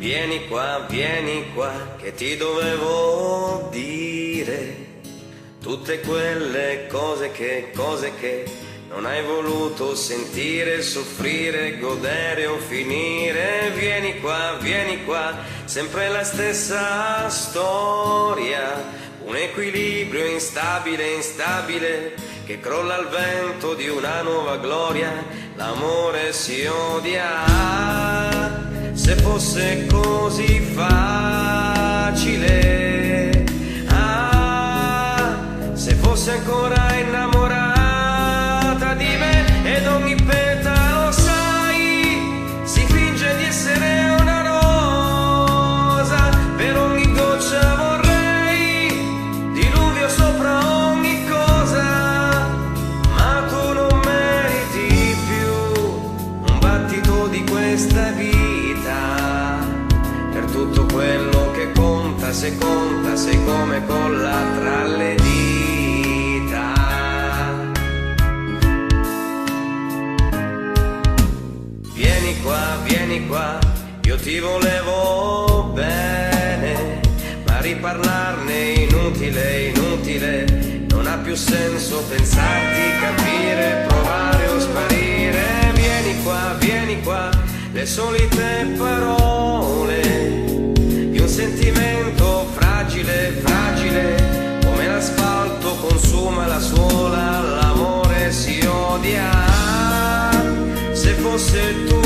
vieni qua, che ti dovevo dire tutte quelle cose che non hai voluto sentire, soffrire, godere o finire. Vieni qua, sempre la stessa storia, un equilibrio instabile, che crolla al vento di una nuova gloria. L'amore si odia, se fosse così facile, se fosse ancora innamorata di me, ed ogni petalo, sai, si finge di essere una rosa, per ogni goccia vorrei diluvio sopra ogni cosa, ma tu non meriti più un battito di questa vita. Per tutto quello che conta, se sei come colla tra le dita. Vieni qua, io ti volevo bene, ma riparlarne inutile, non ha più senso pensarti, capire, provare o sparire. Vieni qua, le solite parole di un sentimento fragile, come l'asfalto consuma la suola. L'amore si odia, se fosse tu